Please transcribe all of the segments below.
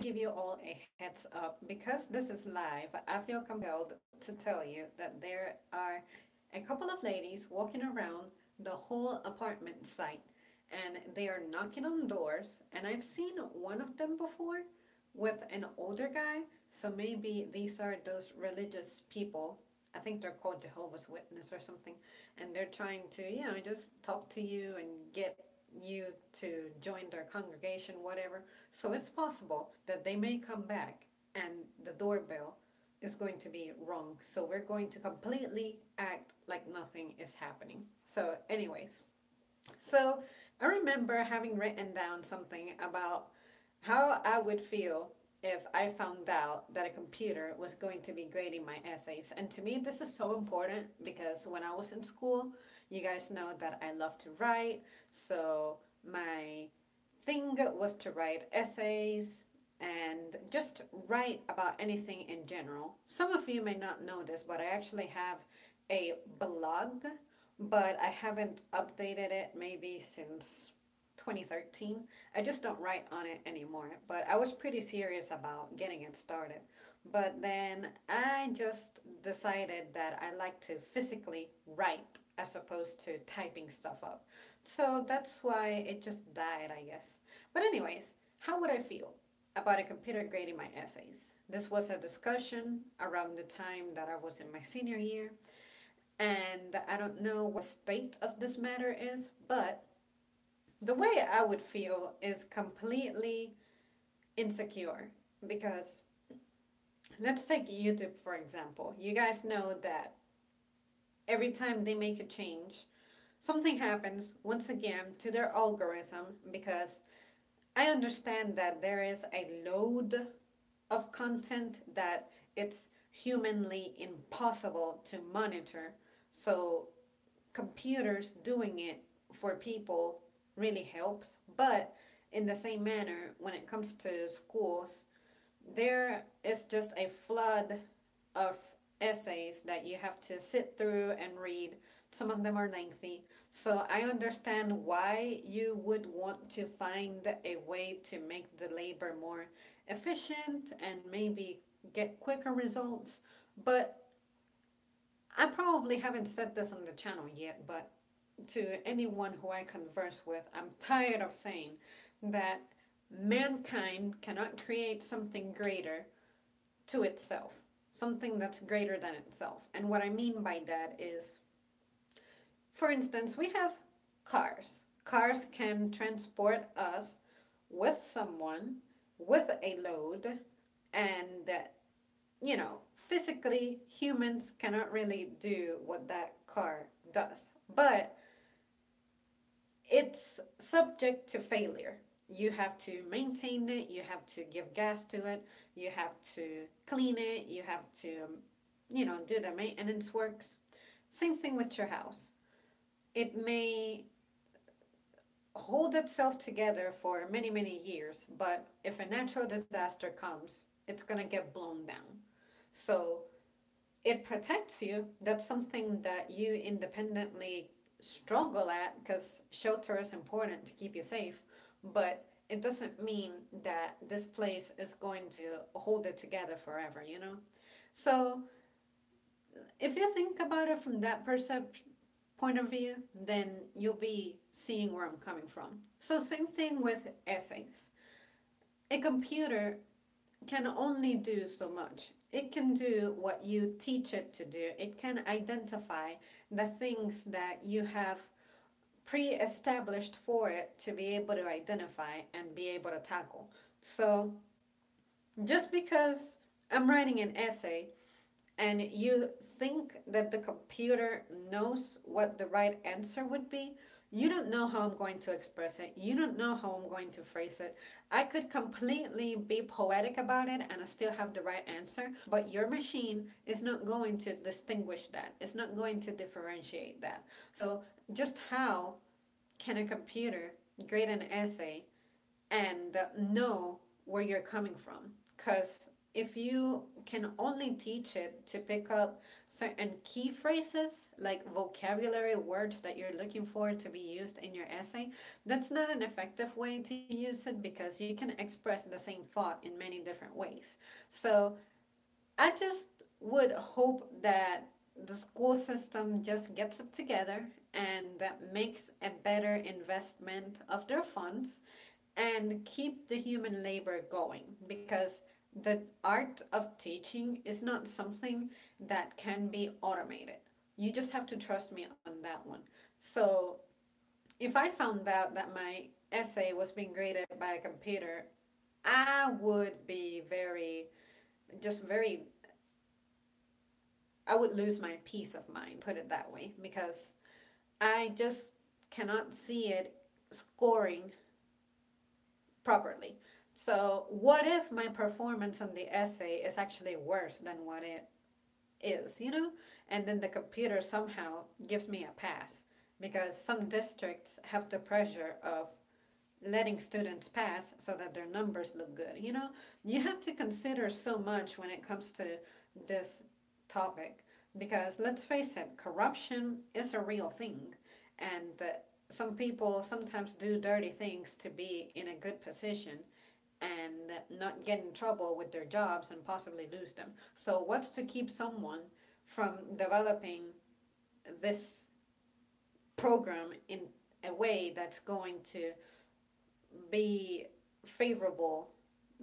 give you all a heads up. Because this is live, I feel compelled to tell you that there are a couple of ladies walking around the whole apartment site and they are knocking on doors. And I've seen one of them before with an older guy. So maybe these are those religious people. I think they're called Jehovah's Witness or something. And they're trying to, just talk to you and get you to join their congregation, whatever. So it's possible that they may come back and the doorbell is going to be wrong. So we're going to completely act like nothing is happening. So, anyways, so I remember having written down something about how I would feel if I found out that a computer was going to be grading my essays. And to me, this is so important because when I was in school, you guys know that I love to write. So my thing was to write essays and just write about anything in general. Some of you may not know this, but I actually have a blog, but I haven't updated it maybe since 2013. I just don't write on it anymore, but I was pretty serious about getting it started. But then I just decided that I like to physically write as opposed to typing stuff up. So that's why it just died, I guess. But, anyways, how would I feel about a computer grading my essays? This was a discussion around the time that I was in my senior year, and I don't know what state of this matter is, but the way I would feel is completely insecure because let's take YouTube for example. You guys know that every time they make a change, something happens once again to their algorithm because I understand that there is a load of content that it's humanly impossible to monitor. So computers doing it for people really helps. But in the same manner, when it comes to schools, there is just a flood of essays that you have to sit through and read. Some of them are lengthy. So I understand why you would want to find a way to make the labor more efficient and maybe get quicker results. But I probably haven't said this on the channel yet, but to anyone who I converse with, I'm tired of saying that mankind cannot create something greater to itself, something that's greater than itself. And what I mean by that is, for instance, we have cars. Cars can transport us with someone, with a load, and physically humans cannot really do what that car does. But it's subject to failure. You have to maintain it, you have to give gas to it, you have to clean it, you have to, do the maintenance works. Same thing with your house. It may hold itself together for many, many years, but if a natural disaster comes, it's going to get blown down. So it protects you. That's something that you independently struggle at because shelter is important to keep you safe, but it doesn't mean that this place is going to hold it together forever. So if you think about it from that point of view, then you'll be seeing where I'm coming from. So same thing with essays. A computer can only do so much. It can do what you teach it to do. It can identify the things that you have pre-established for it to be able to identify and be able to tackle. So just because I'm writing an essay and you think that the computer knows what the right answer would be, you don't know how I'm going to express it. You don't know how I'm going to phrase it. I could completely be poetic about it and I still have the right answer, but your machine is not going to distinguish that. It's not going to differentiate that. So, just how can a computer grade an essay and know where you're coming from? Because if you can only teach it to pick up certain key phrases, like vocabulary words that you're looking for to be used in your essay, that's not an effective way to use it because you can express the same thought in many different ways. So I just would hope that the school system just gets it together and that makes a better investment of their funds and keep the human labor going, because the art of teaching is not something that can be automated. You just have to trust me on that one. So if I found out that my essay was being graded by a computer, I would be just very, I would lose my peace of mind, put it that way, because I just cannot see it scoring properly. So, what if my performance on the essay is actually worse than what it is, you know? And then the computer somehow gives me a pass, because some districts have the pressure of letting students pass so that their numbers look good. You know, you have to consider so much when it comes to this topic, because let's face it, corruption is a real thing, and some people sometimes do dirty things to be in a good position and not get in trouble with their jobs and possibly lose them. So, what's to keep someone from developing this program in a way that's going to be favorable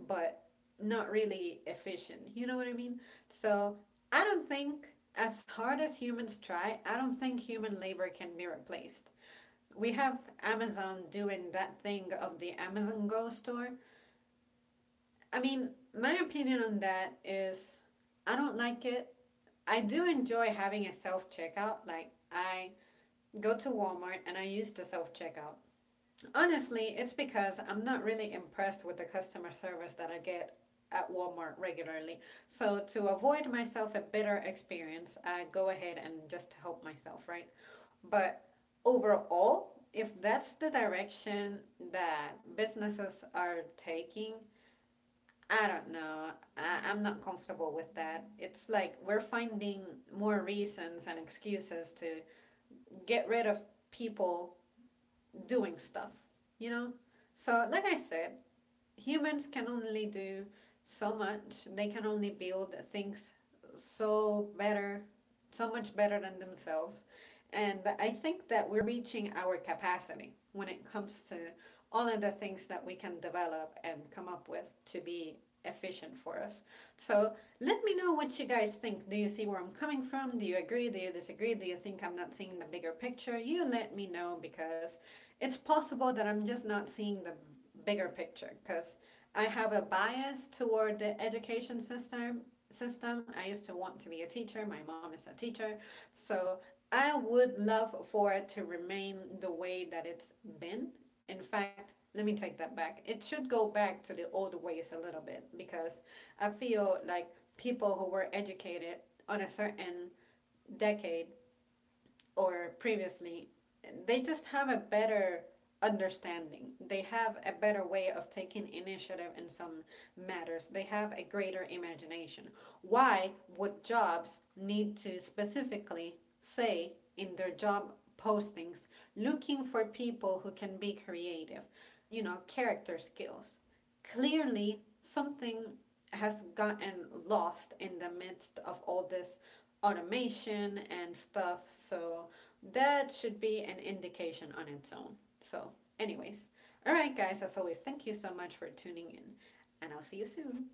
but not really efficient? You know what I mean? So, I don't think, as hard as humans try, I don't think human labor can be replaced. We have Amazon doing that thing of the Amazon Go store. I mean, my opinion on that is I don't like it. I do enjoy having a self checkout. Like, I go to Walmart and I use the self checkout. Honestly, it's because I'm not really impressed with the customer service that I get at Walmart regularly. So, to avoid myself a bitter experience, I go ahead and just help myself, right? But overall, if that's the direction that businesses are taking, I don't know. I'm not comfortable with that. It's like we're finding more reasons and excuses to get rid of people doing stuff, you know? So, like I said, humans can only do so much. They can only build things so better, so much better than themselves. And I think that we're reaching our capacity when it comes to all of the things that we can develop and come up with to be efficient for us. So let me know what you guys think. Do you see where I'm coming from? Do you agree? Do you disagree? Do you think I'm not seeing the bigger picture? You let me know, because it's possible that I'm just not seeing the bigger picture, because I have a bias toward the education system. I used to want to be a teacher. My mom is a teacher. So I would love for it to remain the way that it's been. In fact, let me take that back. It should go back to the old ways a little bit, because I feel like people who were educated on a certain decade or previously, they just have a better understanding. They have a better way of taking initiative in some matters. They have a greater imagination. Why would jobs need to specifically say in their job postings, looking for people who can be creative? You know, character skills. Clearly, something has gotten lost in the midst of all this automation and stuff. So that should be an indication on its own. So, anyways, all right, guys, as always, thank you so much for tuning in, and I'll see you soon.